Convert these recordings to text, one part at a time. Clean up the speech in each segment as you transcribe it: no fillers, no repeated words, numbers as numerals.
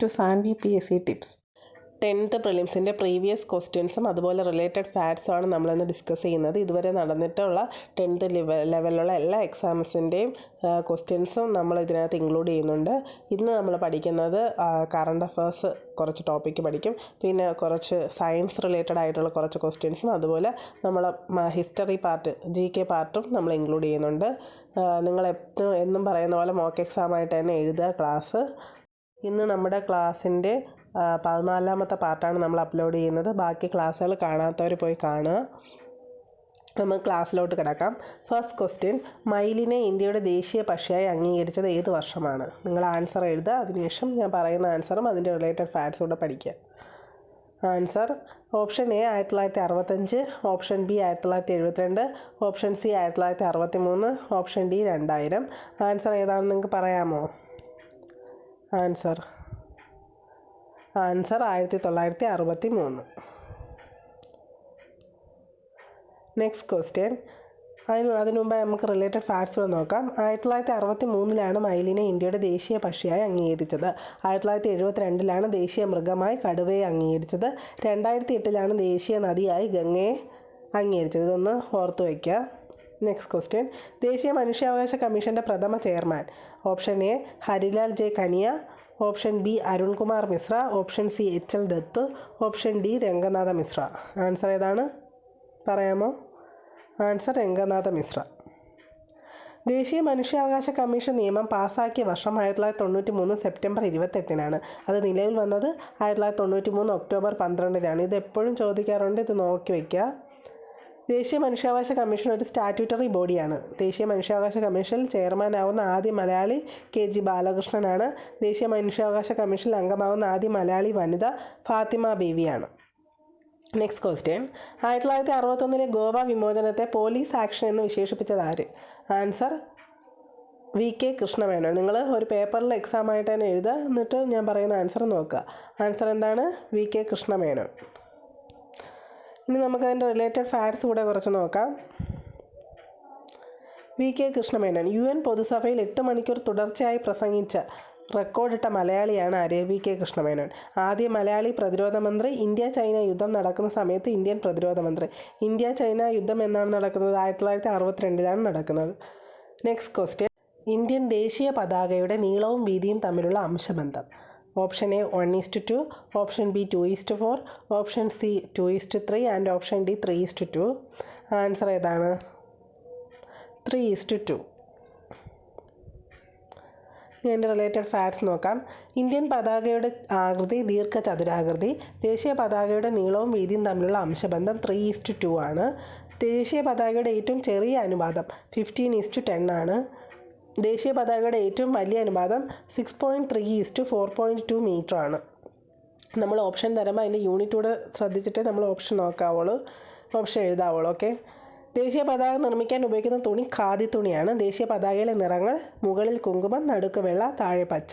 To Sanvi PSC tips. 10th പ്രിലിംസിൻ്റെ previous ക്വസ്റ്റ്യൻസും അതുപോലെ റിലേറ്റഡ് ഫാക്ട്സുമാണ് നമ്മളിന്ന് ഡിസ്കസ് ചെയ്യുന്നത്. ഇതുവരെ നടന്നിട്ടുള്ള 10th ലെവലിലുള്ള എല്ലാ എക്സാംസിൻ്റെയും ക്വസ്റ്റ്യൻസും നമ്മൾ ഇതിനകത്ത് ഇൻക്ലൂഡ് ചെയ്യുന്നുണ്ട്. ഇന്ന് നമ്മൾ പഠിക്കുന്നത് കറണ്ട് അഫയേഴ്സ് കുറച്ച് ടോപ്പിക്ക് പഠിക്കും, പിന്നെ കുറച്ച് സയൻസ് റിലേറ്റഡ് ആയിട്ടുള്ള കുറച്ച് ക്വസ്റ്റ്യൻസും അതുപോലെ നമ്മൾ ഹിസ്റ്ററി പാർട്ട് GK പാർട്ടും നമ്മൾ ഇൻക്ലൂഡ് ചെയ്യുന്നുണ്ട്. നിങ്ങൾ എന്നും പറയുന്ന പോലെ മോക്ക് എക്സാമായിട്ട് തന്നെ എഴുതുക ക്ലാസ്. ഇന്ന് നമ്മുടെ ക്ലാസ്സിൻ്റെ 14ാമത്തെ പാർട്ടാണ് നമ്മൾ അപ്ലോഡ് ചെയ്യുന്നത്. ബാക്കി ക്ലാസ്സുകൾ കാണാത്തവർ പോയി കാണുക. നമുക്ക് ക്ലാസ്സിലോട്ട് കിടക്കാം. ഫസ്റ്റ് ക്വസ്റ്റ്യൻ, മയിലിനെ ഇന്ത്യയുടെ ദേശീയ പക്ഷിയായി അംഗീകരിച്ചത് ഏത് വർഷമാണ്? നിങ്ങൾ ആൻസർ എഴുതുക. അതിനുശേഷം ഞാൻ പറയുന്ന ആൻസറും അതിൻ്റെ റിലേറ്റഡ് ഫാക്ട്സും കൂടെ പഠിക്കുക. Answer option A 1965, option B 1972, option C 1963, option D 2000. Answer ഏതാണെന്ന് നിങ്ങൾക്ക് പറയാമോ? ആൻസർ 1963. നെക്സ്റ്റ് ക്വസ്റ്റ്യൻ, അതിനു മുമ്പ് നമുക്ക് റിലേറ്റഡ് ഫാക്ട്സുകൾ നോക്കാം. 1963 മയിലിനെ ഇന്ത്യയുടെ ദേശീയ പക്ഷിയായി അംഗീകരിച്ചത്. 1972 ദേശീയ മൃഗമായി കടുവയെ അംഗീകരിച്ചത്. 2008 ദേശീയ നദിയായി ഗംഗയെ അംഗീകരിച്ചത്. ഇതൊന്ന് ഓർത്തു വയ്ക്കുക. നെക്സ്റ്റ് ക്വസ്റ്റ്യൻ, ദേശീയ മനുഷ്യാവകാശ കമ്മീഷൻ്റെ പ്രഥമ chairman? Option A Harilal J Kania, option B Arunkumar Mishra, option C HL Dutt, option D Ranganatha Mishra. Answer ഏതാണ് പറയാമോ? ആൻസർ രംഗനാഥ മിശ്ര. ദേശീയ മനുഷ്യാവകാശ കമ്മീഷൻ നിയമം പാസ്സാക്കിയ വർഷം 1993 സെപ്റ്റംബർ 28. അത് നിലവിൽ വന്നത് 1993 ഒക്ടോബർ 12. ഇത് എപ്പോഴും ചോദിക്കാറുണ്ട്, ഇത് നോക്കി വയ്ക്കുക. ദേശീയ മനുഷ്യാവകാശ കമ്മീഷൻ ഒരു സ്റ്റാറ്റ്യൂട്ടറി ബോഡിയാണ്. ദേശീയ മനുഷ്യാവകാശ കമ്മീഷനിൽ ചെയർമാനാവുന്ന ആദ്യ മലയാളി KG ബാലകൃഷ്ണനാണ്. ദേശീയ മനുഷ്യാവകാശ കമ്മീഷനിൽ അംഗമാവുന്ന ആദ്യ മലയാളി വനിത ഫാത്തിമ ബീവിയാണ്. നെക്സ്റ്റ് ക്വസ്റ്റ്യൻ, 1961 ഗോവ വിമോചനത്തെ പോലീസ് ആക്ഷൻ എന്ന് വിശേഷിപ്പിച്ചത് ആര്? Answer VK Krishna Menon. നിങ്ങൾ ഒരു പേപ്പറിൽ എക്സാം ആയിട്ട് തന്നെ എഴുതുക, എന്നിട്ട് ഞാൻ പറയുന്ന ആൻസർ നോക്കുക. ആൻസർ എന്താണ്? VK കൃഷ്ണമേനോൻ. ഇനി നമുക്കതിൻ്റെ റിലേറ്റഡ് ഫാക്ട്സ് കൂടെ കുറച്ച് നോക്കാം. VK കൃഷ്ണമേനോൻ UN പൊതുസഭയിൽ 8 മണിക്കൂർ തുടർച്ചയായി പ്രസംഗിച്ച റെക്കോർഡിട്ട മലയാളിയാണ് ആര്? VK കൃഷ്ണമേനോൻ. ആദ്യ മലയാളി പ്രതിരോധ മന്ത്രി. ഇന്ത്യ ചൈന യുദ്ധം നടക്കുന്ന സമയത്ത് ഇന്ത്യൻ പ്രതിരോധ മന്ത്രി. ഇന്ത്യ ചൈന യുദ്ധം എന്നാണ് നടക്കുന്നത്? 1962 നടക്കുന്നത്. നെക്സ്റ്റ് ക്വസ്റ്റ്യൻ, ഇന്ത്യൻ ദേശീയ പതാകയുടെ നീളവും വീതിയും തമ്മിലുള്ള അംശബന്ധം? Option A 1:2, option B 2:4, option C 2:3 and option D 3:2. Answer ഏതാണ്? 3:2. ഇതിൻ്റെ റിലേറ്റഡ് ഫാക്ട്സ് നോക്കാം. ഇന്ത്യൻ പതാകയുടെ ആകൃതി ദീർഘചതുരാകൃതി. ദേശീയ പതാകയുടെ നീളവും വീതിയും തമ്മിലുള്ള അംശബന്ധം 3:2 ആണ്. ദേശീയ പതാകയുടെ ഏറ്റവും ചെറിയ അനുപാതം 15:10 ആണ്. ദേശീയ പതാകയുടെ ഏറ്റവും വലിയ അനുപാതം 6.3:4.2 മീറ്റർ ആണ്. നമ്മൾ ഓപ്ഷൻ തരുമ്പോൾ അതിൻ്റെ യൂണിറ്റ് കൂടെ ശ്രദ്ധിച്ചിട്ടേ നമ്മൾ ഓപ്ഷൻ നോക്കാവുള്ളൂ, ഓപ്ഷൻ എഴുതാവുള്ളൂ. ഓക്കെ. ദേശീയ പതാക നിർമ്മിക്കാൻ ഉപയോഗിക്കുന്ന തുണി ഖാദി തുണിയാണ്. ദേശീയ പതാകയിലെ നിറങ്ങൾ മുകളിൽ കുങ്കുമം, നടുക്ക് വെള്ള, താഴെ പച്ച.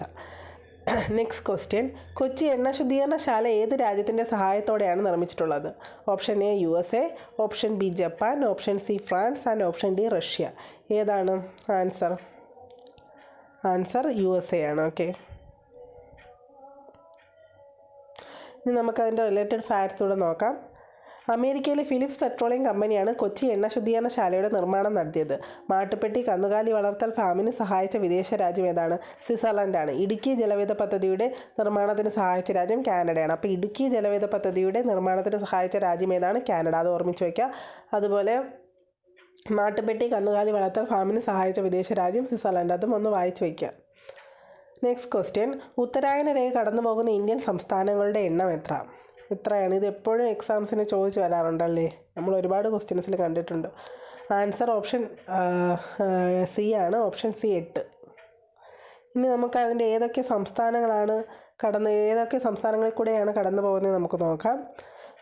നെക്സ്റ്റ് ക്വസ്റ്റ്യൻ, കൊച്ചി എണ്ണ ശുദ്ധീകരണശാല ഏത് രാജ്യത്തിൻ്റെ സഹായത്തോടെയാണ് നിർമ്മിച്ചിട്ടുള്ളത്? Option A USA, option B Japan, option C France and option D Russia. ഏതാണ് ആൻസർ? ആൻസർ USA ആണ്. ഓക്കെ. ഇനി നമുക്കതിൻ്റെ റിലേറ്റഡ് ഫാക്ട്സ് കൂടെ നോക്കാം. അമേരിക്കയിലെ ഫിലിപ്സ് പെട്രോളിയം കമ്പനിയാണ് കൊച്ചി എണ്ണ ശുദ്ധീകരണശാലയുടെ നിർമ്മാണം നടത്തിയത്. മാട്ടുപ്പെട്ടി കന്നുകാലി വളർത്തൽ ഫാമിന് സഹായിച്ച വിദേശ രാജ്യം ഏതാണ്? സ്വിറ്റ്സർലൻഡാണ്. ഇടുക്കി ജലവിധ പദ്ധതിയുടെ നിർമ്മാണത്തിന് സഹായിച്ച രാജ്യം കാനഡയാണ്. അപ്പോൾ ഇടുക്കി ജലവിധ പദ്ധതിയുടെ നിർമ്മാണത്തിന് സഹായിച്ച രാജ്യം ഏതാണ്? കാനഡ. അത് ഓർമ്മിച്ച് വയ്ക്കുക. അതുപോലെ മാട്ടുപ്പെട്ടി കന്നുകാലി വളർത്തൽ ഫാമിന് സഹായിച്ച വിദേശ രാജ്യം സ്വിറ്റ്സർലൻഡ്. അതും ഒന്ന് വായിച്ച് വയ്ക്കുക. നെക്സ്റ്റ് ക്വസ്റ്റ്യൻ, ഉത്തരായന രേഖ കടന്നു പോകുന്ന ഇന്ത്യൻ സംസ്ഥാനങ്ങളുടെ എണ്ണം എത്രയാണ്? ഇത് എപ്പോഴും എക്സാംസിന് ചോദിച്ചു വരാറുണ്ടല്ലേ, നമ്മൾ ഒരുപാട് ക്വസ്റ്റ്യൻസിൽ കണ്ടിട്ടുണ്ട്. ആൻസർ ഓപ്ഷൻ C ആണ്. Option C 8. ഇനി നമുക്ക് അതിൻ്റെ ഏതൊക്കെ സംസ്ഥാനങ്ങളിൽ കൂടെയാണ് കടന്നു പോകുന്നത് നമുക്ക് നോക്കാം.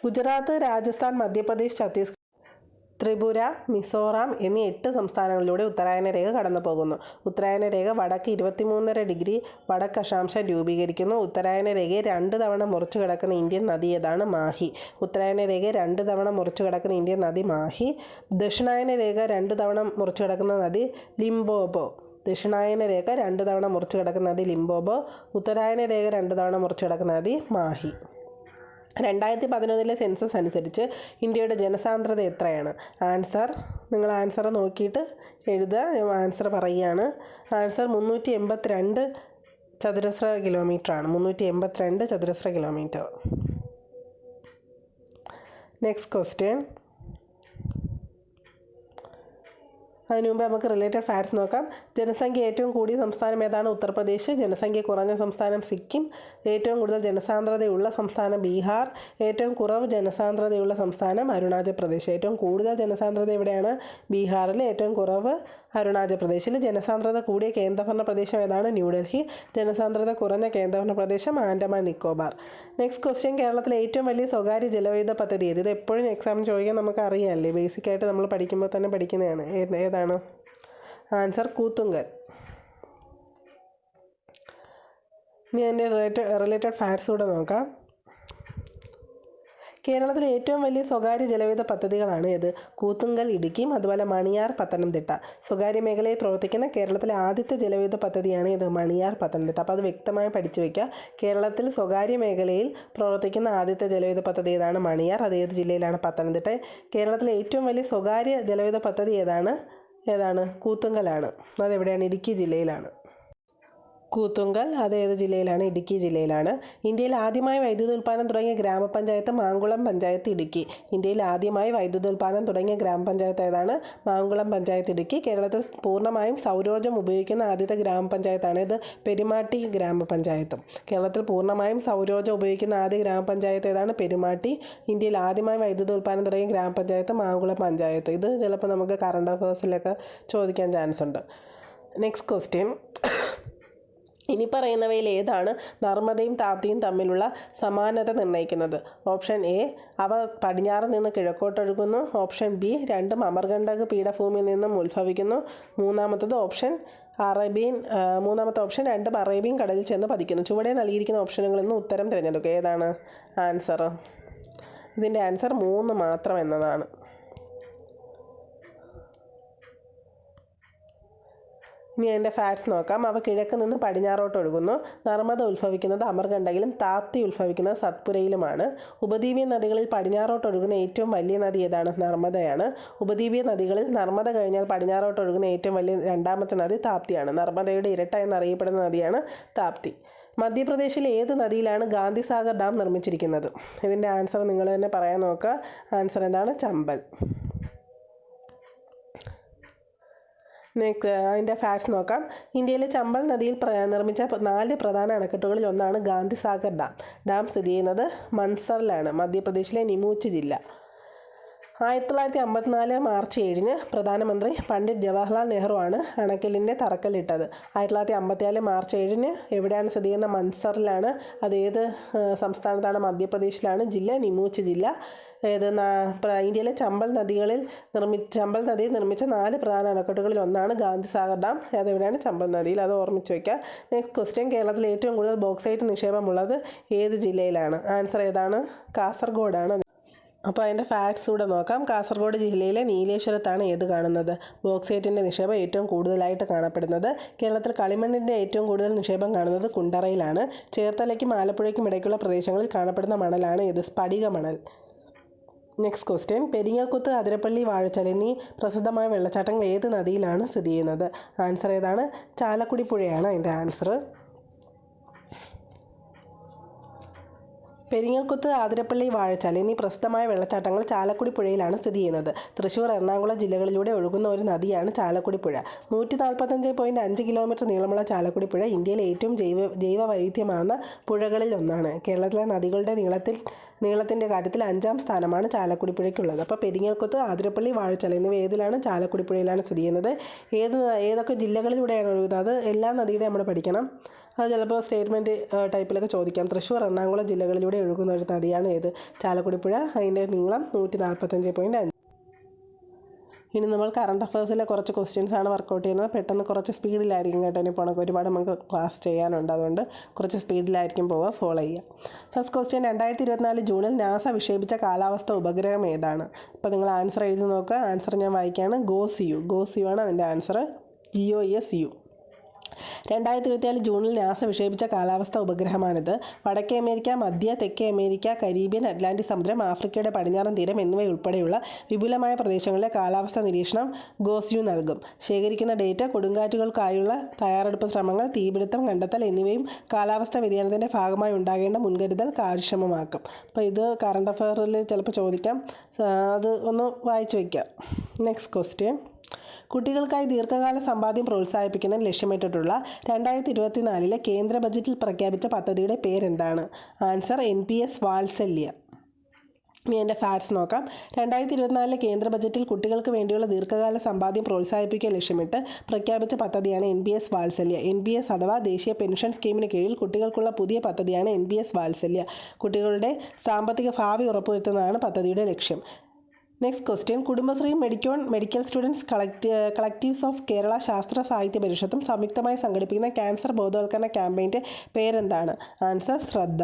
ഗുജറാത്ത്, രാജസ്ഥാൻ, മധ്യപ്രദേശ്, ഛത്തീസ്ഗഡ്. ത്രിപുര, മിസോറാം എന്നീ 8 സംസ്ഥാനങ്ങളിലൂടെ ഉത്തരായന രേഖ കടന്നു പോകുന്നു. ഉത്തരായന രേഖ വടക്ക് 23.5 ഡിഗ്രി വടക്ക് അക്ഷാംശം രൂപീകരിക്കുന്നു. ഉത്തരായന രേഖയെ 2 തവണ മുറിച്ചു കിടക്കുന്ന ഇന്ത്യൻ നദി ഏതാണ്? മാഹി. ഉത്തരായന രേഖയെ 2 തവണ മുറിച്ചു കിടക്കുന്ന ഇന്ത്യൻ നദി മാഹി. ദക്ഷിണായന രേഖ 2 തവണ മുറിച്ചു കിടക്കുന്ന നദി ലിംബോബോ. ദക്ഷിണായന രേഖ 2 തവണ മുറിച്ചു കിടക്കുന്ന നദി ലിംബോബോ. ഉത്തരായന രേഖ 2 തവണ മുറിച്ചു കിടക്കുന്ന നദി മാഹി. 2011 സെൻസസ് അനുസരിച്ച് ഇന്ത്യയുടെ ജനസാന്ദ്രത എത്രയാണ്? ആൻസർ നിങ്ങൾ ആൻസർ നോക്കിയിട്ട് എഴുതുക. ആൻസർ പറയുകയാണ്. ആൻസർ 382 ചതുരശ്ര കിലോമീറ്ററാണ്. 382 ചതുരശ്ര കിലോമീറ്റർ. Next question. അതിനു മുമ്പ് നമുക്ക് റിലേറ്റഡ് ഫാക്ട്സ് നോക്കാം. ജനസംഖ്യ ഏറ്റവും കൂടിയ സംസ്ഥാനം ഏതാണ്? ഉത്തർപ്രദേശ്. ജനസംഖ്യ കുറഞ്ഞ സംസ്ഥാനം സിക്കിം. ഏറ്റവും കൂടുതൽ ജനസാന്ദ്രതയുള്ള സംസ്ഥാനം ബീഹാർ. ഏറ്റവും കുറവ് ജനസാന്ദ്രതയുള്ള സംസ്ഥാനം അരുണാചൽ പ്രദേശ്. ഏറ്റവും കൂടുതൽ ജനസാന്ദ്രത എവിടെയാണ്? ബീഹാറിൽ. ഏറ്റവും കുറവ് അരുണാചൽ പ്രദേശിൽ. ജനസാന്ദ്രത കൂടിയ കേന്ദ്രഭരണ പ്രദേശം ഏതാണ്? ന്യൂഡൽഹി. ജനസാന്ദ്രത കുറഞ്ഞ കേന്ദ്രഭരണ പ്രദേശം ആൻഡമാൻ നിക്കോബാർ. Next question. കേരളത്തിലെ ഏറ്റവും വലിയ സ്വകാര്യ ജലവൈദ്യുത പദ്ധതി ഏത്? ഇത് എപ്പോഴും എക്സാം ചോദിക്കാൻ നമുക്ക് അറിയാമല്ലേ, ബേസിക്കായിട്ട് നമ്മൾ പഠിക്കുമ്പോൾ തന്നെ പഠിക്കുന്നതാണ്. ഏതാണ്? ആൻസർ കൂത്തുങ്കൽ. ഇനി അതിൻ്റെ റിലേറ്റഡ് ഫാക്ട്സ് കൂടെ നോക്കാം. കേരളത്തിലെ ഏറ്റവും വലിയ സ്വകാര്യ ജലവൈദ്യുത പദ്ധതികളാണ് ഏത്? കൂത്തുങ്കൽ ഇടുക്കിയും അതുപോലെ മണിയാർ പത്തനംതിട്ട. സ്വകാര്യ മേഖലയിൽ പ്രവർത്തിക്കുന്ന കേരളത്തിലെ ആദ്യത്തെ ജലവൈദ്യുത പദ്ധതിയാണ് ഇത് മണിയാർ പത്തനംതിട്ട. അപ്പോൾ അത് വ്യക്തമായി പഠിച്ചു വയ്ക്കുക. കേരളത്തിൽ സ്വകാര്യ മേഖലയിൽ പ്രവർത്തിക്കുന്ന ആദ്യത്തെ ജലവൈദ്യുത പദ്ധതി ഏതാണ്? മണിയാർ. അത് ഏത് ജില്ലയിലാണ്? പത്തനംതിട്ട. കേരളത്തിലെ ഏറ്റവും വലിയ സ്വകാര്യ ജലവൈദ്യുത പദ്ധതി ഏതാണ്? കൂത്തുങ്കലാണ്. അതെവിടെയാണ്? ഇടുക്കി ജില്ലയിലാണ്. കൂത്തുങ്കൽ അത് ഏത് ജില്ലയിലാണ്? ഇടുക്കി ജില്ലയിലാണ്. ഇന്ത്യയിൽ ആദ്യമായി വൈദ്യുതി ഉൽപ്പാദനം തുടങ്ങിയ ഗ്രാമപഞ്ചായത്ത് മാങ്കുളം പഞ്ചായത്ത് ഇടുക്കി. ഇന്ത്യയിൽ ആദ്യമായി വൈദ്യുതി ഉൽപ്പാദനം തുടങ്ങിയ ഗ്രാമപഞ്ചായത്ത് ഏതാണ്? മാങ്കുളം പഞ്ചായത്ത് ഇടുക്കി. കേരളത്തിൽ പൂർണ്ണമായും സൗരോർജ്ജം ഉപയോഗിക്കുന്ന ആദ്യത്തെ ഗ്രാമപഞ്ചായത്താണ് ഇത് പെരുമാട്ടി ഗ്രാമപഞ്ചായത്തും. കേരളത്തിൽ പൂർണ്ണമായും സൗരോർജ്ജം ഉപയോഗിക്കുന്ന ആദ്യ ഗ്രാമപഞ്ചായത്ത് ഏതാണ്? പെരുമാട്ടി. ഇന്ത്യയിൽ ആദ്യമായി വൈദ്യുതി ഉൽപ്പാദനം തുടങ്ങിയ ഗ്രാമപഞ്ചായത്ത് മാങ്കുളം പഞ്ചായത്ത്. ഇത് ചിലപ്പോൾ നമുക്ക് കറണ്ട് അഫയേഴ്സിലൊക്കെ ചോദിക്കാൻ ചാൻസ് ഉണ്ട്. Next question. ഇനി പറയുന്നവയിൽ ഏതാണ് നർമ്മദയും താപ്തിയും തമ്മിലുള്ള സമാനത നിർണ്ണയിക്കുന്നത്? ഓപ്ഷൻ എ, അവ പടിഞ്ഞാറ് നിന്ന് കിഴക്കോട്ടൊഴുകുന്നു. ഓപ്ഷൻ ബി, രണ്ടും അമർകണ്ടക് പീഠഭൂമിയിൽ നിന്നും ഉത്ഭവിക്കുന്നു. മൂന്നാമത്തെ ഓപ്ഷൻ രണ്ടും അറേബ്യൻ കടലിൽ ചെന്ന് പതിക്കുന്നു. ചുവടെ നൽകിയിരിക്കുന്ന ഓപ്ഷനുകളിൽ നിന്ന് ഉത്തരം തിരഞ്ഞെടുക്കുക. ഏതാണ് ആൻസർ? ഇതിൻ്റെ ആൻസർ 3 മാത്രം എന്നതാണ്. ഇനി അതിൻ്റെ ഫാക്ട്സ് നോക്കാം. അവ കിഴക്ക് നിന്ന് പടിഞ്ഞാറോട്ട് ഒഴുകുന്നു. നർമ്മദ ഉത്ഭവിക്കുന്നത് അമർകണ്ടകിലും താപ്തി ഉത്ഭവിക്കുന്നത് സത്പുരയിലുമാണ്. ഉപദ്വീപീയ നദികളിൽ പടിഞ്ഞാറോട്ട് ഒഴുകുന്ന ഏറ്റവും വലിയ നദി ഏതാണ്? നർമ്മദയാണ്. ഉപദ്വീപീയ നദികളിൽ നർമ്മദ കഴിഞ്ഞാൽ പടിഞ്ഞാറോട്ട് ഒഴുകുന്ന ഏറ്റവും വലിയ രണ്ടാമത്തെ നദി താപ്തിയാണ്. നർമ്മദയുടെ ഇരട്ട എന്നറിയപ്പെടുന്ന നദിയാണ് താപ്തി. മധ്യപ്രദേശിലെ ഏത് നദിയിലാണ് ഗാന്ധിസാഗർ ഡാം നിർമ്മിച്ചിരിക്കുന്നത്? ഇതിൻ്റെ ആൻസർ നിങ്ങൾ തന്നെ പറയാൻ നോക്കുക. ആൻസർ എന്താണ്? ചമ്പൽ. അതിൻ്റെ ഫാക്ട്സ് നോക്കാം. ഇന്ത്യയിലെ ചമ്പൽ നദിയിൽ നിർമ്മിച്ച 4 പ്രധാന അണക്കെട്ടുകളിൽ ഒന്നാണ് ഗാന്ധിസാഗർ ഡാം. ഡാം സ്ഥിതി ചെയ്യുന്നത് മൻസറിലാണ്, മധ്യപ്രദേശിലെ നിമൂച്ച് ജില്ല. 1954 മാർച്ച് 7 പ്രധാനമന്ത്രി പണ്ഡിറ്റ് ജവഹർലാൽ നെഹ്റു ആണ് അണക്കെട്ടിൻ്റെ തറക്കല്ലിട്ടത്. 1954 മാർച്ച് 7 എവിടെയാണ് സ്ഥിതി ചെയ്യുന്നത്? മൻസറിലാണ്. അത് ഏത് സംസ്ഥാനത്താണ്? മധ്യപ്രദേശിലാണ്. ജില്ല നിമൂച്ച് ജില്ല. ഇന്ത്യയിലെ ചമ്പൽ നദിയിൽ നിർമ്മിച്ച 4 പ്രധാന അണക്കെട്ടുകളിൽ ഒന്നാണ് ഗാന്ധിസാഗർ ഡാം. അതെവിടെയാണ്? ചമ്പൽ നദിയിൽ. അത് ഓർമ്മിച്ച് വയ്ക്കുക. Next question. കേരളത്തിൽ ഏറ്റവും കൂടുതൽ ബോക്സൈറ്റ് നിക്ഷേപമുള്ളത് ഏത് ജില്ലയിലാണ്? ആൻസർ ഏതാണ്? കാസർഗോഡാണ്. അപ്പോൾ അതിൻ്റെ ഫാക്ട്സ് കൂടെ നോക്കാം. കാസർഗോഡ് ജില്ലയിലെ നീലേശ്വരത്താണ് ഏത് കാണുന്നത്? ബോക്സൈറ്റിൻ്റെ നിക്ഷേപം ഏറ്റവും കൂടുതലായിട്ട് കാണപ്പെടുന്നത്. കേരളത്തിൽ കളിമണ്ണിൻ്റെ ഏറ്റവും കൂടുതൽ നിക്ഷേപം കാണുന്നത് കുണ്ടറയിലാണ്. ചേർത്തലയ്ക്കും ആലപ്പുഴയ്ക്കും ഇടയ്ക്കുള്ള പ്രദേശങ്ങളിൽ കാണപ്പെടുന്ന മണലാണ് ഏത്? സ്ഫടിക മണൽ. Next question. പെരിങ്ങൽകുത്ത്, അതിരപ്പള്ളി, വാഴച്ചാൽ എന്നീ പ്രസിദ്ധമായ വെള്ളച്ചാട്ടങ്ങൾ ഏത് നദിയിലാണ് സ്ഥിതി ചെയ്യുന്നത്? ആൻസർ ഏതാണ്? ചാലക്കുടി പുഴയാണ് അതിൻ്റെ ആൻസർ. പെരിങ്ങൽകുത്ത്, ആതിരപ്പള്ളി, വാഴച്ചാൽ എന്നീ പ്രസിദ്ധമായ വെള്ളച്ചാട്ടങ്ങൾ ചാലക്കുടി പുഴയിലാണ് സ്ഥിതി ചെയ്യുന്നത്. തൃശ്ശൂർ, എറണാകുളം ജില്ലകളിലൂടെ ഒഴുകുന്ന ഒരു നദിയാണ് ചാലക്കുടി പുഴ. 145.5 കിലോമീറ്റർ നീളമുള്ള ചാലക്കുടി പുഴ ഇന്ത്യയിലെ ഏറ്റവും ജൈവ വൈവിധ്യമാർന്ന പുഴകളിൽ ഒന്നാണ്. കേരളത്തിലെ നദികളുടെ നീളത്തിൻ്റെ കാര്യത്തിൽ 5ാം സ്ഥാനമാണ് ചാലക്കുടി പുഴയ്ക്കുള്ളത്. അപ്പോൾ പെരിങ്ങൽകുത്ത്, ആതിരപ്പള്ളി, വാഴച്ചാൽ എന്നിവ ഏതിലാണ്? ചാലക്കുടി പുഴയിലാണ് സ്ഥിതി ചെയ്യുന്നത്. ഏതൊക്കെ ജില്ലകളിലൂടെയാണ് ഒഴുകുന്നത്? അത് എല്ലാ നദിയുടെ നമ്മൾ പഠിക്കണം. അത് ചിലപ്പോൾ സ്റ്റേറ്റ്മെൻറ്റ് ടൈപ്പിലൊക്കെ ചോദിക്കാം. തൃശ്ശൂർ, എറണാകുളം ജില്ലകളിലൂടെ ഒഴുകുന്ന ഒരു നദിയാണ് ഏത്? ചാലക്കുടി പുഴ. അതിൻ്റെ നീളം 145.5. ഇനി നമ്മൾ കറണ്ട് അഫയേഴ്സിലെ കുറച്ച് ക്വസ്റ്റ്യൻസ് ആണ് വർക്കൗട്ട് ചെയ്യുന്നത്. പെട്ടെന്ന് കുറച്ച് സ്പീഡിലായിരിക്കും കേട്ടോ ഇനി പോകണം. ഒരുപാട് നമുക്ക് ക്ലാസ് ചെയ്യാനുണ്ട്, അതുകൊണ്ട് കുറച്ച് സ്പീഡിലായിരിക്കും പോവുക. ഫോളോ ചെയ്യുക. ഫസ്റ്റ് ക്വസ്റ്റ്യൻ, 2024 ജൂണിൽ നാസ വിക്ഷേപിച്ച കാലാവസ്ഥ ഉപഗ്രഹം ഏതാണ്? അപ്പോൾ നിങ്ങൾ ആൻസർ എഴുതി നോക്കുക. ആൻസർ ഞാൻ വായിക്കുകയാണ്. ഗോസിയു ആണ് അതിൻ്റെ ആൻസർ. GOSU. 2024 ജൂണിൽ നാസ വിക്ഷേപിച്ച കാലാവസ്ഥാ ഉപഗ്രഹമാണിത്. വടക്കേ അമേരിക്ക, മധ്യ തെക്കേ അമേരിക്ക, കരീബിയൻ, അറ്റ്ലാന്റിക് സമുദ്രം, ആഫ്രിക്കയുടെ പടിഞ്ഞാറൻ തീരം എന്നിവയുൾപ്പെടെയുള്ള വിപുലമായ പ്രദേശങ്ങളിലെ കാലാവസ്ഥാ നിരീക്ഷണം ഗോസിയു നൽകും. ശേഖരിക്കുന്ന ഡേറ്റ കൊടുങ്കാറ്റുകൾക്കായുള്ള തയ്യാറെടുപ്പ് ശ്രമങ്ങൾ, തീപിടുത്തം കണ്ടെത്തൽ എന്നിവയും കാലാവസ്ഥാ വ്യതിയാനത്തിൻ്റെ ഭാഗമായി ഉണ്ടാകേണ്ട മുൻകരുതൽ കാര്യക്ഷമമാക്കും. അപ്പോൾ ഇത് കറണ്ട് അഫയറിൽ ചിലപ്പോൾ ചോദിക്കാം, അത് ഒന്ന് വായിച്ചു വയ്ക്കാം. നെക്സ്റ്റ് ക്വസ്റ്റ്യൻ, കുട്ടികൾക്കായി ദീർഘകാല സമ്പാദ്യം പ്രോത്സാഹിപ്പിക്കുന്നതിന് ലക്ഷ്യമിട്ടിട്ടുള്ള 2024 കേന്ദ്ര ബജറ്റിൽ പ്രഖ്യാപിച്ച പദ്ധതിയുടെ പേരെന്താണ്? ആൻസർ NPS വാത്സല്യ. ഇനി എൻ്റെ ഫാക്ട്സ് നോക്കാം. 2024 കേന്ദ്ര ബജറ്റിൽ കുട്ടികൾക്ക് വേണ്ടിയുള്ള ദീർഘകാല സമ്പാദ്യം പ്രോത്സാഹിപ്പിക്കാൻ ലക്ഷ്യമിട്ട് പ്രഖ്യാപിച്ച പദ്ധതിയാണ് NPS വാത്സല്യ. NPS അഥവാ ദേശീയ പെൻഷൻ സ്കീമിന് കീഴിൽ കുട്ടികൾക്കുള്ള പുതിയ പദ്ധതിയാണ് NPS വാത്സല്യ. കുട്ടികളുടെ സാമ്പത്തിക ഭാവി ഉറപ്പുവരുത്തുന്നതാണ് പദ്ധതിയുടെ ലക്ഷ്യം. നെക്സ്റ്റ് ക്വസ്റ്റ്യൻ, കുടുംബശ്രീയും medical students collectives of Kerala Sasthra Sahithya പരിഷത്തും സംയുക്തമായി സംഘടിപ്പിക്കുന്ന ക്യാൻസർ ബോധവൽക്കരണ ക്യാമ്പയിൻ്റെ പേരെന്താണ്? ആൻസർ ശ്രദ്ധ.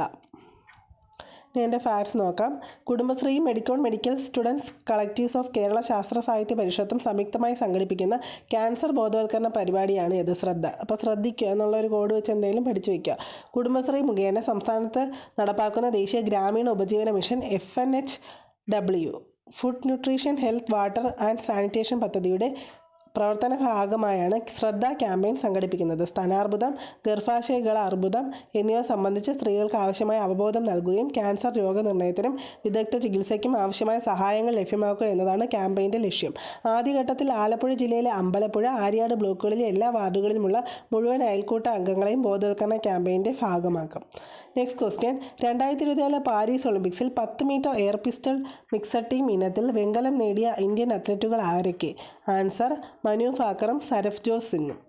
എൻ്റെ ഫാക്ട്സ് നോക്കാം. കുടുംബശ്രീയും medical students collectives of Kerala Sasthra Sahithya പരിഷത്തും സംയുക്തമായി സംഘടിപ്പിക്കുന്ന ക്യാൻസർ ബോധവൽക്കരണ പരിപാടിയാണ് ഇത്, ശ്രദ്ധ. അപ്പോൾ ശ്രദ്ധിക്കുക എന്നുള്ളൊരു കോഡ് വെച്ച് എന്തെങ്കിലും പഠിച്ചു വയ്ക്കുക. കുടുംബശ്രീ മുഖേന സംസ്ഥാനത്ത് നടപ്പാക്കുന്ന ദേശീയ ഗ്രാമീണ ഉപജീവന mission FNHW food nutrition health water and sanitation പദ്ധതിയുടെ പ്രവർത്തന ഭാഗമായാണ് ശ്രദ്ധ ക്യാമ്പയിൻ സംഘടിപ്പിക്കുന്നത്. സ്തനാർബുദം, ഗർഭാശയഗള അർബുദം എന്നിവ സംബന്ധിച്ച് സ്ത്രീകൾക്ക് ആവശ്യമായ അവബോധം നൽകുകയും ക്യാൻസർ രോഗനിർണയത്തിനും വിദഗ്ധ ചികിത്സയ്ക്കും ആവശ്യമായ സഹായങ്ങൾ ലഭ്യമാക്കുക എന്നതാണ് ക്യാമ്പയിൻ്റെ ലക്ഷ്യം. ആദ്യഘട്ടത്തിൽ ആലപ്പുഴ ജില്ലയിലെ അമ്പലപ്പുഴ, ആര്യാട് ബ്ലോക്കുകളിലെ എല്ലാ വാർഡുകളിലുമുള്ള മുഴുവൻ അയൽക്കൂട്ട അംഗങ്ങളെയും ബോധവൽക്കരണ ക്യാമ്പയിൻ്റെ ഭാഗമാക്കും. നെക്സ്റ്റ് ക്വസ്റ്റ്യൻ, 2024 പാരീസ് ഒളിമ്പിക്സിൽ 10 metre air pistol mixed team ഇനത്തിൽ വെങ്കലം നേടിയ ഇന്ത്യൻ അത്ലറ്റുകൾ ആരൊക്കെ? ആൻസർ മനു ഭാക്കറും സരഫ്ജോത് സിംഗും.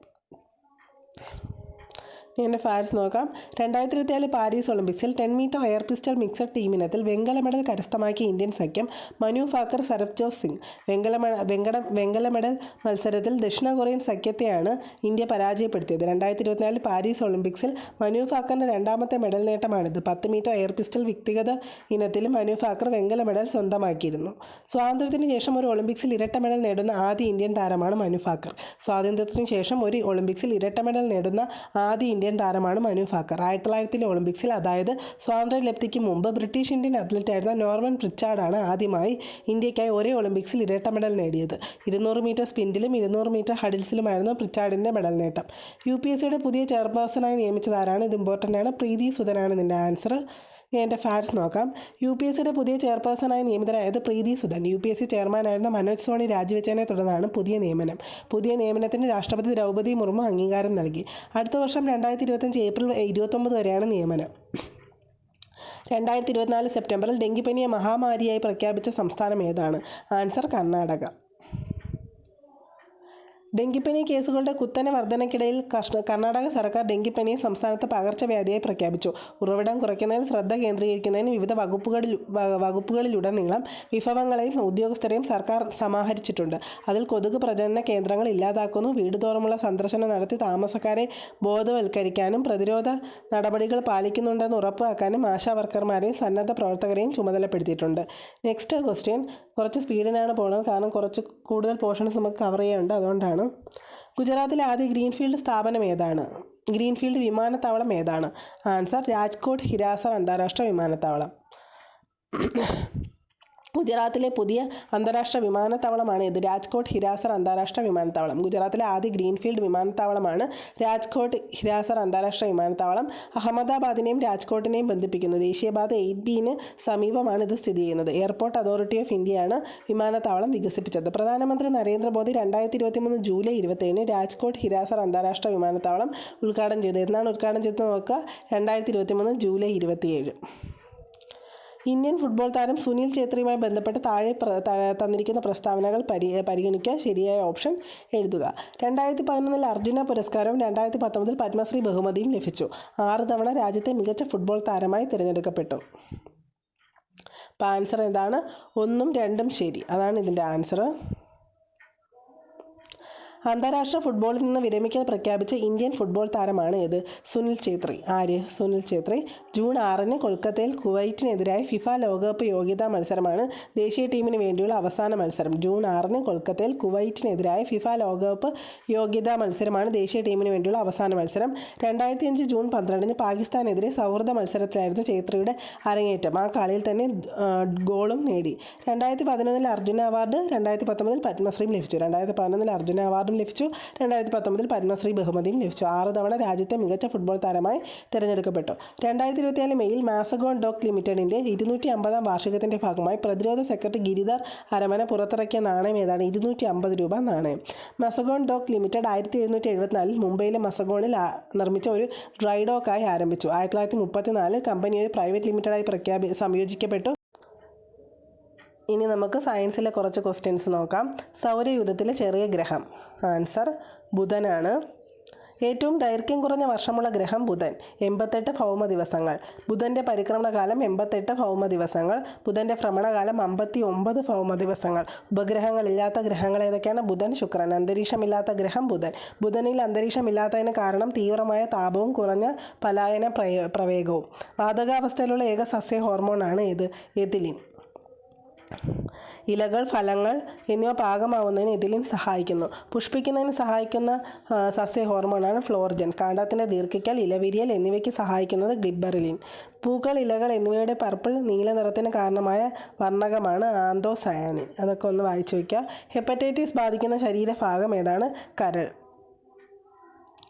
എൻ്റെ ഫാക്ട്സ് നോക്കാം. 2024 പാരീസ് ഒളിമ്പിക്സിൽ 10 മീറ്റർ എയർ പിസ്റ്റൾ മിക്സഡ് ടീമിനത്തിൽ വെങ്കല മെഡൽ കരസ്ഥമാക്കിയ ഇന്ത്യൻ സഖ്യം മനു ഭാക്കർ, സരഫ്ജോത് സിംഗ്. വെങ്കല മെഡൽ മത്സരത്തിൽ ദക്ഷിണ കൊറിയൻ സഖ്യത്തെയാണ് ഇന്ത്യ പരാജയപ്പെടുത്തിയത്. 2024 പാരീസ് ഒളിമ്പിക്സിൽ മനു ഭാക്കറിൻ്റെ രണ്ടാമത്തെ മെഡൽ നേട്ടമാണിത്. 10 മീറ്റർ എയർ പിസ്റ്റൾ വ്യക്തിഗത ഇനത്തിലും മനു ഭാക്കർ വെങ്കല മെഡൽ സ്വന്തമാക്കിയിരുന്നു. സ്വാതന്ത്ര്യത്തിന് ശേഷം ഒരു ഒളിമ്പിക്സിൽ ഇരട്ട മെഡൽ നേടുന്ന ആദ്യ ഇന്ത്യൻ താരമാണ് മനു ഭാക്കർ. സ്വാതന്ത്ര്യത്തിന് ശേഷം ഒരു ഒളിമ്പിക്സിൽ ഇരട്ട മെഡൽ നേടുന്ന ആദ്യ ഇന്ത്യൻ താരമാണ് മനു ഭാക്കർ. 1900 ഒളിമ്പിക്സിൽ, അതായത് സ്വാതന്ത്ര്യലബ്ധിക്ക് മുമ്പ്, ബ്രിട്ടീഷ് ഇന്ത്യൻ അത്ലറ്റായിരുന്ന നോർമൻ പ്രിച്ചാർഡാണ് ആദ്യമായി ഇന്ത്യക്കായി ഒരേ ഒളിമ്പിക്സിൽ ഇരട്ട മെഡൽ നേടിയത്. 200 മീറ്റർ സ്പിൻറ്റിലും 200 മീറ്റർ ഹഡിൽസിലുമായിരുന്നു പ്രിച്ചാർഡിൻ്റെ മെഡൽ നേട്ടം. UPSCയുടെ പുതിയ ചെയർപേഴ്സണായി നിയമിച്ചതാരാണ്? ഇത് ഇമ്പോർട്ടൻ്റ് ആണ്. പ്രീതി സുധനാണ് ഇതിൻ്റെ ആൻസർ. എൻ്റെ ഫാക്ട്സ് നോക്കാം. UPSCയുടെ പുതിയ ചെയർപേഴ്സണായി നിയമിതരായത് പ്രീതി സുധൻ. UPSC ചെയർമാനായിരുന്ന മനോജ് സോണി രാജിവെച്ചതിനെ തുടർന്നാണ് പുതിയ നിയമനം. പുതിയ നിയമനത്തിന് രാഷ്ട്രപതി ദ്രൗപദി മുർമു അംഗീകാരം നൽകി. അടുത്ത വർഷം 2025 ഏപ്രിൽ 29 വരെയാണ് നിയമനം. 2024 സെപ്റ്റംബറിൽ ഡെങ്കിപ്പനിയെ മഹാമാരിയായി പ്രഖ്യാപിച്ച സംസ്ഥാനം ഏതാണ്? ആൻസർ കർണാടക. ഡെങ്കിപ്പനി കേസുകളുടെ കുത്തനെ വർധനയ്ക്കിടയിൽ കർണാടക സർക്കാർ ഡെങ്കിപ്പനിയെ സംസ്ഥാനത്ത് പകർച്ചവ്യാധിയായി പ്രഖ്യാപിച്ചു. ഉറവിടം കുറയ്ക്കുന്നതിൽ ശ്രദ്ധ കേന്ദ്രീകരിക്കുന്നതിന് വിവിധ വകുപ്പുകളിലുടനീളം വിഭവങ്ങളെയും ഉദ്യോഗസ്ഥരെയും സർക്കാർ സമാഹരിച്ചിട്ടുണ്ട്. അതിൽ കൊതുക് പ്രജനന കേന്ദ്രങ്ങൾ ഇല്ലാതാക്കുന്നു, വീടുതോറുമുള്ള സന്ദർശനം നടത്തി താമസക്കാരെ ബോധവൽക്കരിക്കാനും പ്രതിരോധ നടപടികൾ പാലിക്കുന്നുണ്ടെന്ന് ഉറപ്പാക്കാനും ആശാവർക്കർമാരെയും സന്നദ്ധ പ്രവർത്തകരെയും ചുമതലപ്പെടുത്തിയിട്ടുണ്ട്. നെക്സ്റ്റ് ക്വസ്റ്റ്യൻ, കുറച്ച് സ്പീഡിനാണ് പോകുന്നത്, കാരണം കുറച്ച് കൂടുതൽ പോർഷൻസ് നമുക്ക് കവർ ചെയ്യാനുണ്ട്, അതുകൊണ്ടാണ്. ഗുജറാത്തിലെ ആദ്യ ഗ്രീൻഫീൽഡ് സ്ഥാപനം ഏതാണ്? ഗ്രീൻഫീൽഡ് വിമാനത്താവളം ഏതാണ്? ആൻസർ രാജ്കോട്ട് ഹിരാസർ അന്താരാഷ്ട്ര വിമാനത്താവളം. ഗുജറാത്തിലെ പുതിയ അന്താരാഷ്ട്ര വിമാനത്താവളമാണ് ഇത്, രാജ്കോട്ട് ഹിരാസർ അന്താരാഷ്ട്ര വിമാനത്താവളം. ഗുജറാത്തിലെ ആദ്യ ഗ്രീൻഫീൽഡ് വിമാനത്താവളമാണ് രാജ്കോട്ട് ഹിരാസർ അന്താരാഷ്ട്ര വിമാനത്താവളം. അഹമ്മദാബാദിനെയും രാജ്കോട്ടിനെയും ബന്ധിപ്പിക്കുന്നു. ദേശീയപാത 8B സമീപമാണ് ഇത് സ്ഥിതി ചെയ്യുന്നത്. എയർപോർട്ട് അതോറിറ്റി ഓഫ് ഇന്ത്യയാണ് വിമാനത്താവളം വികസിപ്പിച്ചത്. പ്രധാനമന്ത്രി നരേന്ദ്രമോദി 2023 ജൂലൈ 27 രാജ്കോട്ട് ഹിരാസർ അന്താരാഷ്ട്ര വിമാനത്താവളം ഉദ്ഘാടനം ചെയ്തത്. എന്നാണ് ഉദ്ഘാടനം ചെയ്തത് നോക്കുക? 2023 ജൂലൈ 27. ഇന്ത്യൻ ഫുട്ബോൾ താരം സുനിൽ ഛേത്രിയുമായി ബന്ധപ്പെട്ട് താഴെ തന്നിരിക്കുന്ന പ്രസ്താവനകൾ പരിഗണിക്കുക. ശരിയായ ഓപ്ഷൻ എഴുതുക. 2011 അർജുന പുരസ്കാരവും 2019 പത്മശ്രീ ബഹുമതിയും ലഭിച്ചു. 6 തവണ രാജ്യത്തെ മികച്ച ഫുട്ബോൾ താരമായി തിരഞ്ഞെടുക്കപ്പെട്ടു. അപ്പോൾ ആൻസർ എന്താണ്? 1ഉം 2ഉം ശരി. അതാണ് ഇതിൻ്റെ ആൻസർ. അന്താരാഷ്ട്ര ഫുട്ബോളിൽ നിന്ന് വിരമിക്കൽ പ്രഖ്യാപിച്ച ഇന്ത്യൻ ഫുട്ബോൾ താരമാണ് ഇത്? സുനിൽ ഛേത്രി. ആര്? സുനിൽ ഛേത്രി. ജൂൺ 6 കൊൽക്കത്തയിൽ കുവൈറ്റിനെതിരായ ഫിഫ ലോകകപ്പ് യോഗ്യതാ മത്സരമാണ് ദേശീയ ടീമിന് വേണ്ടിയുള്ള അവസാന മത്സരം. ജൂൺ 6 കൊൽക്കത്തയിൽ കുവൈറ്റിനെതിരായ ഫിഫ ലോകകപ്പ് യോഗ്യതാ മത്സരമാണ് ദേശീയ ടീമിന് വേണ്ടിയുള്ള അവസാന മത്സരം. 2005 ജൂൺ 12 പാകിസ്ഥാനെതിരെ സൗഹൃദ മത്സരത്തിലായിരുന്നു ഛേത്രിയുടെ അരങ്ങേറ്റം. ആ കളിയിൽ തന്നെ ഗോളും നേടി. 2011 അർജുന അവാർഡ്, 2019 പത്മശ്രീയും ലഭിച്ചു. 2011 അർജുന അവാർഡും ലഭിച്ചു. 2019 പത്മശ്രീ ബഹുമതിയും ലഭിച്ചു. 6 തവണ രാജ്യത്തെ മികച്ച ഫുട്ബോൾ താരമായി തിരഞ്ഞെടുക്കപ്പെട്ടു. 2024 മെയ്യിൽ മാസഗോൺ ഡോക്ക് ലിമിറ്റഡിൻ്റെ 250-ാം വാർഷികത്തിൻ്റെ ഭാഗമായി പ്രതിരോധ സെക്രട്ടറി ഗിരിധർ അരമന പുറത്തിറക്കിയ നാണയം ഏതാണ്? 250 രൂപ നാണയം. മസഗോൺ ഡോക്ക് ലിമിറ്റഡ് 1774 മുംബൈയിലെ മസഗോണിൽ നിർമ്മിച്ച ഒരു ഡ്രൈ ഡോക്കായി ആരംഭിച്ചു. 1934 കമ്പനി ഒരു പ്രൈവറ്റ് ലിമിറ്റഡായി സംയോജിക്കപ്പെട്ടു. ഇനി നമുക്ക് സയൻസിലെ കുറച്ച് ക്വസ്റ്റ്യൻസ് നോക്കാം. സൗരയൂഥത്തിലെ ചെറിയ ഗ്രഹം. ആൻസർ ബുധനാണ്. ഏറ്റവും ദൈർഘ്യം കുറഞ്ഞ വർഷമുള്ള ഗ്രഹം ബുധൻ. 88 ഭൗമ ദിവസങ്ങൾ. ബുധൻ്റെ പരിക്രമണകാലം 88 ഭൗമ ദിവസങ്ങൾ. ബുധൻ്റെ ഭ്രമണകാലം 59 ഭൗമ ദിവസങ്ങൾ. ഉപഗ്രഹങ്ങളില്ലാത്ത ഗ്രഹങ്ങൾ ഏതൊക്കെയാണ്? ബുധൻ, ശുക്രൻ. അന്തരീക്ഷമില്ലാത്ത ഗ്രഹം ബുധൻ. ബുധനിൽ അന്തരീക്ഷമില്ലാത്തതിന് കാരണം തീവ്രമായ താപവും കുറഞ്ഞ പലായന പ്രവേഗവും. വാതകാവസ്ഥയിലുള്ള ഏക സസ്യ ഹോർമോണാണ് ഇത്? എഥിലിൻ. ഇലകൾ, ഫലങ്ങൾ എന്നിവ പാകമാവുന്നതിന് എഥിലിൻ സഹായിക്കുന്നു. പുഷ്പിക്കുന്നതിന് സഹായിക്കുന്ന സസ്യ ഹോർമോണാണ് ഫ്ലോർജൻ. കാണ്ഡത്തിൻ്റെ ദീർഘിക്കൽ, ഇലവിരിയൽ എന്നിവയ്ക്ക് സഹായിക്കുന്നത് ഗ്ലിബെറിലിൻ. പൂക്കൾ, ഇലകൾ എന്നിവയുടെ പർപ്പിൾ നീല നിറത്തിന് കാരണമായ വർണ്ണകമാണ് ആന്തോസയാനിൻ. അതൊക്കെ ഒന്ന് വായിച്ചു വയ്ക്കുക. ഹെപ്പറ്റൈറ്റിസ് ബാധിക്കുന്ന ശരീരഭാഗം ഏതാണ്? കരൾ.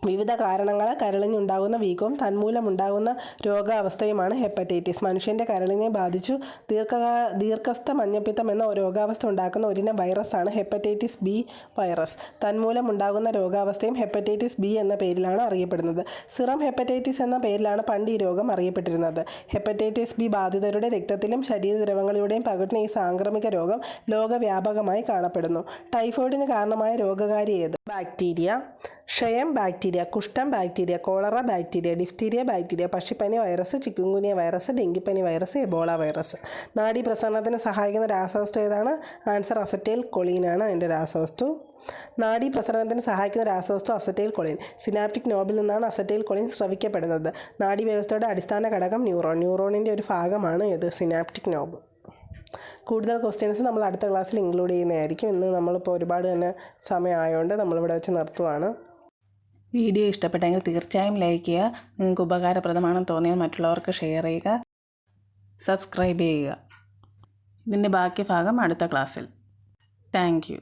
വിവിധ കാരണങ്ങളാൽ കരളിനുണ്ടാകുന്ന വീക്കവും തന്മൂലമുണ്ടാകുന്ന രോഗാവസ്ഥയുമാണ് ഹെപ്പറ്റൈറ്റിസ്. മനുഷ്യൻ്റെ കരളിനെ ബാധിച്ചു ദീർഘസ്ഥ മഞ്ഞപ്പിത്തം എന്ന രോഗാവസ്ഥ ഉണ്ടാക്കുന്ന ഒരിനം വൈറസാണ് ഹെപ്പറ്റൈറ്റിസ് ബി വൈറസ്. തന്മൂലമുണ്ടാകുന്ന രോഗാവസ്ഥയും ഹെപ്പറ്റൈറ്റിസ് ബി എന്ന പേരിലാണ് അറിയപ്പെടുന്നത്. സിറം ഹെപ്പറ്റൈറ്റിസ് എന്ന പേരിലാണ് പണ്ട് ഈ രോഗം അറിയപ്പെട്ടിരുന്നത്. ഹെപ്പറ്റൈറ്റിസ് ബി ബാധിതരുടെ രക്തത്തിലും ശരീരദ്രവങ്ങളിലൂടെയും പകരുന്ന ഈ സാംക്രമിക രോഗം ലോകവ്യാപകമായി കാണപ്പെടുന്നു. ടൈഫോയിഡിന് കാരണമായ രോഗകാരി ഏത്? ബാക്ടീരിയ. ക്ഷയം ബാക്ടീരിയ, കുഷ്ഠം bacteria, cholera bacteria, diphtheria bacteria, പക്ഷിപ്പനി വൈറസ്, ചിക്കുൻഗുനിയ വൈറസ്, ഡെങ്കിപ്പനി വൈറസ്, എബോള വൈറസ്. നാഡീപ്രസരണത്തിന് സഹായിക്കുന്ന രാസവസ്തു ഏതാണ്? ആൻസർ അസറ്റൈൽ കൊളീനാണ് അതിൻ്റെ രാസവസ്തു. നാഡീപ്രസരണത്തിന് സഹായിക്കുന്ന രാസവസ്തു അസറ്റൈൽ കൊളിൻ. സിനാപ്റ്റിക് നോബിൽ നിന്നാണ് അസറ്റൈൽ കൊളിൻ സ്രവിക്കപ്പെടുന്നത്. നാഡീവ്യവസ്ഥയുടെ അടിസ്ഥാന ഘടകം ന്യൂറോൺ. ന്യൂറോണിൻ്റെ ഒരു ഭാഗമാണ് ഇത് സിനാപ്റ്റിക് നോബ്. കൂടുതൽ ക്വസ്റ്റ്യൻസ് നമ്മൾ അടുത്ത ക്ലാസ്സിൽ ഇൻക്ലൂഡ് ചെയ്യുന്നതായിരിക്കും. ഇന്ന് നമ്മളിപ്പോൾ ഒരുപാട് തന്നെ സമയമായതുകൊണ്ട് നമ്മളിവിടെ വെച്ച് നിർത്തുവാണ്. വീഡിയോ ഇഷ്ടപ്പെട്ടെങ്കിൽ തീർച്ചയായും ലൈക്ക് ചെയ്യുക. നിങ്ങൾക്ക് ഉപകാരപ്രദമാണെന്ന് തോന്നിയാൽ മറ്റുള്ളവർക്ക് ഷെയർ ചെയ്യുക, സബ്സ്ക്രൈബ് ചെയ്യുക. ഇതിൻ്റെ ബാക്കി ഭാഗം അടുത്ത ക്ലാസ്സിൽ. Thank you.